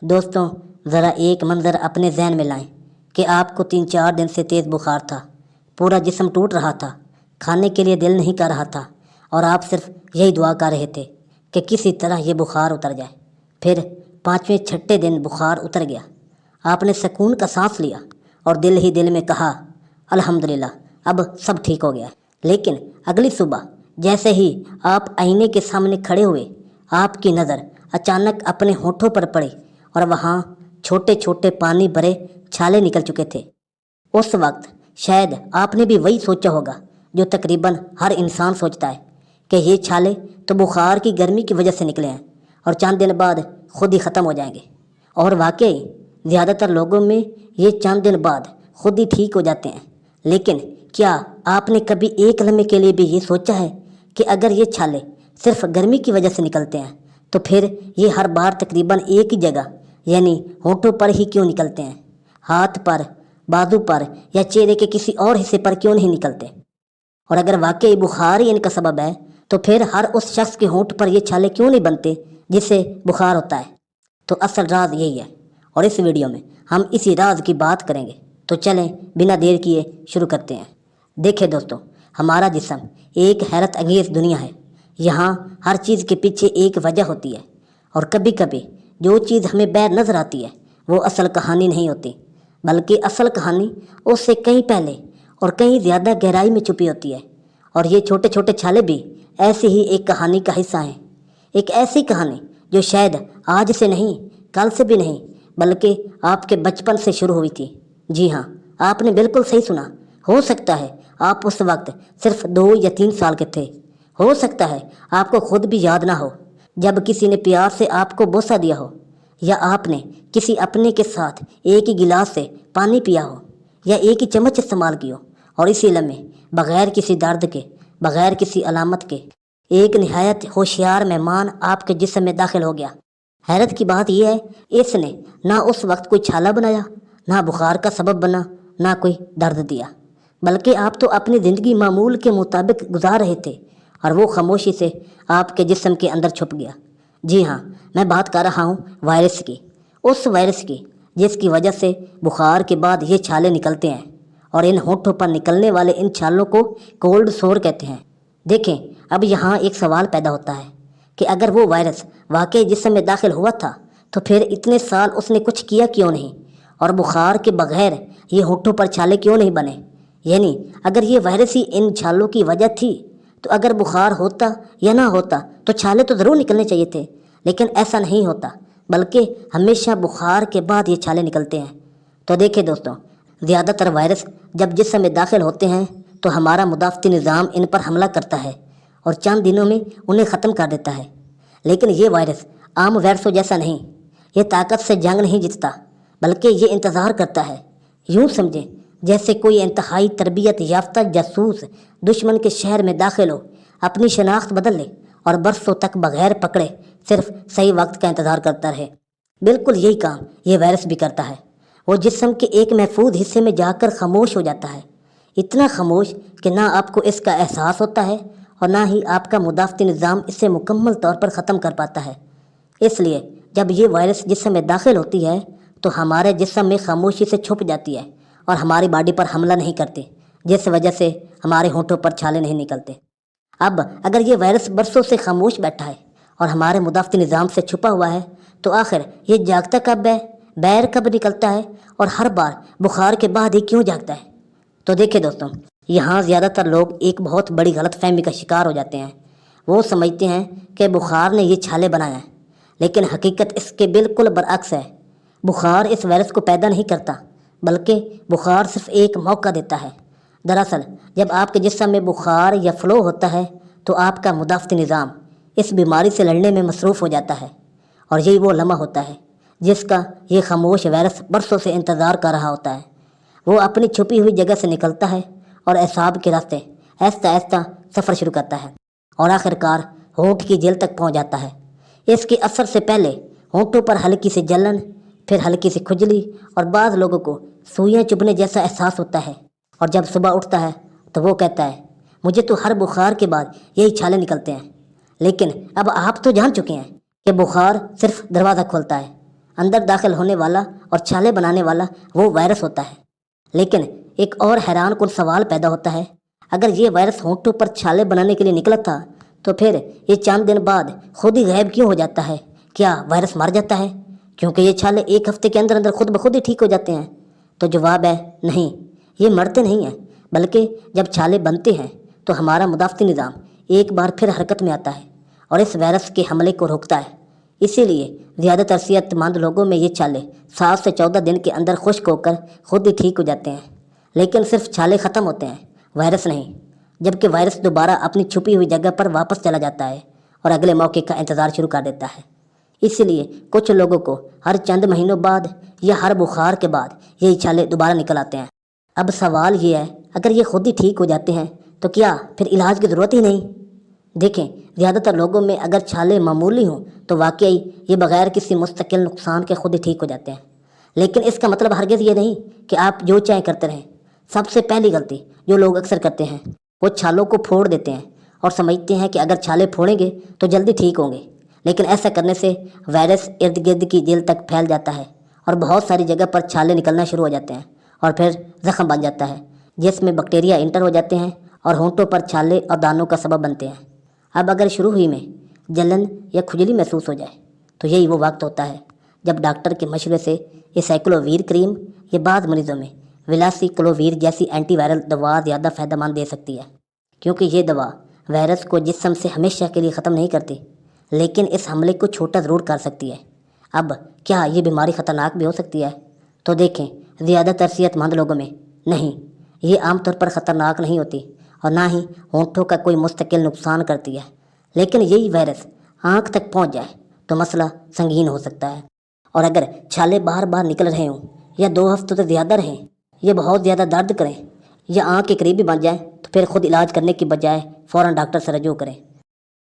دوستوں، ذرا ایک منظر اپنے ذہن میں لائیں کہ آپ کو 3-4 دن سے تیز بخار تھا، پورا جسم ٹوٹ رہا تھا، کھانے کے لیے دل نہیں کر رہا تھا، اور آپ صرف یہی دعا کر رہے تھے کہ کسی طرح یہ بخار اتر جائے۔ پھر 5ویں-6ٹھے دن بخار اتر گیا، آپ نے سکون کا سانس لیا اور دل ہی دل میں کہا، الحمدللہ، اب سب ٹھیک ہو گیا۔ لیکن اگلی صبح جیسے ہی آپ آئینے کے سامنے کھڑے ہوئے، آپ کی نظر اچانک اپنے ہونٹوں پر پڑی اور وہاں چھوٹے چھوٹے پانی بھرے چھالے نکل چکے تھے۔ اس وقت شاید آپ نے بھی وہی سوچا ہوگا جو تقریباً ہر انسان سوچتا ہے کہ یہ چھالے تو بخار کی گرمی کی وجہ سے نکلے ہیں اور چند دن بعد خود ہی ختم ہو جائیں گے۔ اور واقعی زیادہ تر لوگوں میں یہ چند دن بعد خود ہی ٹھیک ہو جاتے ہیں۔ لیکن کیا آپ نے کبھی ایک لمحے کے لیے بھی یہ سوچا ہے کہ اگر یہ چھالے صرف گرمی کی وجہ سے نکلتے ہیں تو پھر یہ ہر بار تقریباً ایک ہی جگہ یعنی ہونٹوں پر ہی کیوں نکلتے ہیں؟ ہاتھ پر، بازو پر یا چہرے کے کسی اور حصے پر کیوں نہیں نکلتے؟ اور اگر واقعی بخار ہی ان کا سبب ہے تو پھر ہر اس شخص کے ہونٹ پر یہ چھالے کیوں نہیں بنتے جس سے بخار ہوتا ہے؟ تو اصل راز یہی ہے، اور اس ویڈیو میں ہم اسی راز کی بات کریں گے۔ تو چلیں بنا دیر کیے شروع کرتے ہیں۔ دیکھیں دوستوں، ہمارا جسم ایک حیرت انگیز دنیا ہے۔ یہاں ہر چیز کے پیچھے ایک وجہ ہوتی ہے، اور کبھی کبھی جو چیز ہمیں بیر نظر آتی ہے وہ اصل کہانی نہیں ہوتی، بلکہ اصل کہانی اس سے کہیں پہلے اور کہیں زیادہ گہرائی میں چھپی ہوتی ہے۔ اور یہ چھوٹے چھوٹے چھالے بھی ایسی ہی ایک کہانی کا حصہ ہیں، ایک ایسی کہانی جو شاید آج سے نہیں، کل سے بھی نہیں، بلکہ آپ کے بچپن سے شروع ہوئی تھی۔ جی ہاں، آپ نے بالکل صحیح سنا۔ ہو سکتا ہے آپ اس وقت صرف 2 یا 3 سال کے تھے، ہو سکتا ہے آپ کو خود بھی یاد نہ ہو جب کسی نے پیار سے آپ کو بوسہ دیا ہو، یا آپ نے کسی اپنے کے ساتھ ایک ہی گلاس سے پانی پیا ہو، یا ایک ہی چمچ استعمال کی ہو، اور اسی لمحے بغیر کسی درد کے، بغیر کسی علامت کے، ایک نہایت ہوشیار مہمان آپ کے جسم میں داخل ہو گیا۔ حیرت کی بات یہ ہے، اس نے نہ اس وقت کوئی چھالا بنایا، نہ بخار کا سبب بنا، نہ کوئی درد دیا، بلکہ آپ تو اپنی زندگی معمول کے مطابق گزار رہے تھے، اور وہ خاموشی سے آپ کے جسم کے اندر چھپ گیا۔ جی ہاں، میں بات کر رہا ہوں وائرس کی، اس وائرس کی جس کی وجہ سے بخار کے بعد یہ چھالے نکلتے ہیں، اور ان ہونٹوں پر نکلنے والے ان چھالوں کو کولڈ سور کہتے ہیں۔ دیکھیں، اب یہاں ایک سوال پیدا ہوتا ہے کہ اگر وہ وائرس واقعی جسم میں داخل ہوا تھا تو پھر اتنے سال اس نے کچھ کیا کیوں نہیں، اور بخار کے بغیر یہ ہونٹوں پر چھالے کیوں نہیں بنے؟ یعنی اگر یہ وائرس ہی ان چھالوں کی وجہ تھی تو اگر بخار ہوتا یا نہ ہوتا تو چھالے تو ضرور نکلنے چاہیے تھے، لیکن ایسا نہیں ہوتا، بلکہ ہمیشہ بخار کے بعد یہ چھالے نکلتے ہیں۔ تو دیکھیں دوستوں، زیادہ تر وائرس جب جسم میں داخل ہوتے ہیں تو ہمارا مدافعتی نظام ان پر حملہ کرتا ہے اور چند دنوں میں انہیں ختم کر دیتا ہے۔ لیکن یہ وائرس عام وائرسوں جیسا نہیں، یہ طاقت سے جنگ نہیں جیتتا، بلکہ یہ انتظار کرتا ہے۔ یوں سمجھیں جیسے کوئی انتہائی تربیت یافتہ جاسوس دشمن کے شہر میں داخل ہو، اپنی شناخت بدل لے اور برسوں تک بغیر پکڑے صرف صحیح وقت کا انتظار کرتا رہے۔ بالکل یہی کام یہ وائرس بھی کرتا ہے۔ وہ جسم کے ایک محفوظ حصے میں جا کر خاموش ہو جاتا ہے، اتنا خاموش کہ نہ آپ کو اس کا احساس ہوتا ہے اور نہ ہی آپ کا مدافعتی نظام اسے مکمل طور پر ختم کر پاتا ہے۔ اس لیے جب یہ وائرس جسم میں داخل ہوتی ہے تو ہمارے جسم میں خاموشی سے چھپ جاتی ہے اور ہماری باڈی پر حملہ نہیں کرتے، جس وجہ سے ہمارے ہونٹوں پر چھالے نہیں نکلتے۔ اب اگر یہ وائرس برسوں سے خاموش بیٹھا ہے اور ہمارے مدافعتی نظام سے چھپا ہوا ہے تو آخر یہ جاگتا کب ہے، بیر کب نکلتا ہے، اور ہر بار بخار کے بعد ہی کیوں جاگتا ہے؟ تو دیکھیں دوستوں، یہاں زیادہ تر لوگ ایک بہت بڑی غلط فہمی کا شکار ہو جاتے ہیں۔ وہ سمجھتے ہیں کہ بخار نے یہ چھالے بنایا ہے، لیکن حقیقت اس کے بالکل برعکس ہے۔ بخار اس وائرس کو پیدا نہیں کرتا، بلکہ بخار صرف ایک موقع دیتا ہے۔ دراصل جب آپ کے جسم میں بخار یا فلو ہوتا ہے تو آپ کا مدافعتی نظام اس بیماری سے لڑنے میں مصروف ہو جاتا ہے، اور یہی وہ لمحہ ہوتا ہے جس کا یہ خاموش وائرس برسوں سے انتظار کر رہا ہوتا ہے۔ وہ اپنی چھپی ہوئی جگہ سے نکلتا ہے اور اعصاب کے راستے آہستہ آہستہ سفر شروع کرتا ہے، اور آخرکار ہونٹ کی جلد تک پہنچ جاتا ہے۔ اس کے اثر سے پہلے ہونٹوں پر ہلکی سی جلن، پھر ہلکی سی کھجلی، اور بعض لوگوں کو سوئیاں چبھنے جیسا احساس ہوتا ہے، اور جب صبح اٹھتا ہے تو وہ کہتا ہے، مجھے تو ہر بخار کے بعد یہی چھالے نکلتے ہیں۔ لیکن اب آپ تو جان چکے ہیں کہ بخار صرف دروازہ کھولتا ہے، اندر داخل ہونے والا اور چھالے بنانے والا وہ وائرس ہوتا ہے۔ لیکن ایک اور حیران کن سوال پیدا ہوتا ہے، اگر یہ وائرس ہونٹوں پر چھالے بنانے کے لیے نکلا تھا تو پھر یہ چند دن بعد خود ہی غائب کیوں ہو جاتا ہے؟ کیا وائرس مر جاتا ہے؟ کیونکہ یہ چھالے ایک ہفتے کے اندر اندر خود بخود ہی ٹھیک ہو جاتے ہیں۔ تو جواب ہے نہیں، یہ مرتے نہیں ہیں، بلکہ جب چھالے بنتے ہیں تو ہمارا مدافعتی نظام ایک بار پھر حرکت میں آتا ہے اور اس وائرس کے حملے کو روکتا ہے۔ اسی لیے زیادہ تر صحت مند لوگوں میں یہ چھالے 7 سے 14 دن کے اندر خشک ہو کر خود ہی ٹھیک ہو جاتے ہیں۔ لیکن صرف چھالے ختم ہوتے ہیں، وائرس نہیں، جبکہ وائرس دوبارہ اپنی چھپی ہوئی جگہ پر واپس چلا جاتا ہے اور اگلے موقع کا انتظار شروع کر دیتا ہے۔ اسی لیے کچھ لوگوں کو ہر چند مہینوں بعد یا ہر بخار کے بعد یہی چھالے دوبارہ نکل آتے ہیں۔ اب سوال یہ ہے، اگر یہ خود ہی ٹھیک ہو جاتے ہیں تو کیا پھر علاج کی ضرورت ہی نہیں؟ دیکھیں، زیادہ تر لوگوں میں اگر چھالے معمولی ہوں تو واقعی یہ بغیر کسی مستقل نقصان کے خود ہی ٹھیک ہو جاتے ہیں۔ لیکن اس کا مطلب ہرگز یہ نہیں کہ آپ جو چاہیں کرتے رہیں۔ سب سے پہلی غلطی جو لوگ اکثر کرتے ہیں، وہ چھالوں کو پھوڑ دیتے ہیں اور سمجھتے ہیں کہ اگر چھالے پھوڑیں گے تو جلدی ٹھیک ہوں گے۔ لیکن ایسا کرنے سے وائرس ارد گرد کی جلد تک پھیل جاتا ہے اور بہت ساری جگہ پر چھالے نکلنا شروع ہو جاتے ہیں اور پھر زخم بن جاتا ہے جس میں بیکٹیریا انٹر ہو جاتے ہیں اور ہونٹوں پر چھالے اور دانوں کا سبب بنتے ہیں۔ اب اگر شروع ہی میں جلن یا کھجلی محسوس ہو جائے تو یہی وہ وقت ہوتا ہے جب ڈاکٹر کے مشورے سے یہ سائکلوویر کریم یا بعض مریضوں میں ولاسی کلوویر جیسی اینٹی وائرل دوا زیادہ فائدہ مند دے سکتی ہے، کیونکہ یہ دوا وائرس کو جسم سے ہمیشہ کے لیے ختم نہیں کرتی، لیکن اس حملے کو چھوٹا ضرور کر سکتی ہے۔ اب کیا یہ بیماری خطرناک بھی ہو سکتی ہے؟ تو دیکھیں، زیادہ تر صحت مند لوگوں میں نہیں، یہ عام طور پر خطرناک نہیں ہوتی اور نہ ہی ہونٹوں کا کوئی مستقل نقصان کرتی ہے۔ لیکن یہی وائرس آنکھ تک پہنچ جائے تو مسئلہ سنگین ہو سکتا ہے، اور اگر چھالے بار بار نکل رہے ہوں یا 2 ہفتوں سے زیادہ رہیں یا بہت زیادہ درد کریں یا آنکھ کے قریب بھی بن جائیں تو پھر خود علاج کرنے کی بجائے فوراً ڈاکٹر سے رجوع کریں۔